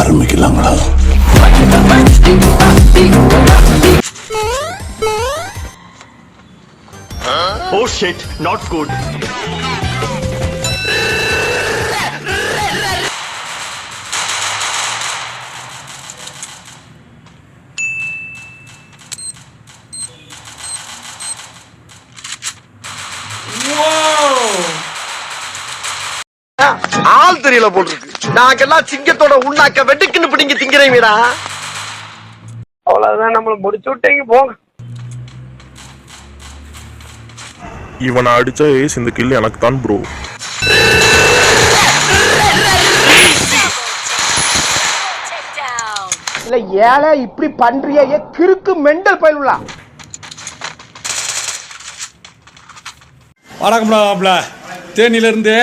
ஆரம்பிக்கலாங்களா? Oh shit, not good. ஆள் தெரியல போட்டுருக்கு. நாங்கெல்லாம் சிங்கத்தோட உண்ணாக்க வெட்டுக்குன்னு பிடிங்க திங்கிறீங்கடா. அவ்வளவுதான், நம்மள முடிச்சு விட்டீங்க போங்க. இவனை அடிச்சா ஏஸ் இந்த கில் எனக்கு தான் ப்ரோ. இல்ல ஏழை இப்படி பண்றியே கிறுக்கு மெண்டல் பயிலுலா. வணக்கம்டா மாப்ள, தேனியில இருந்து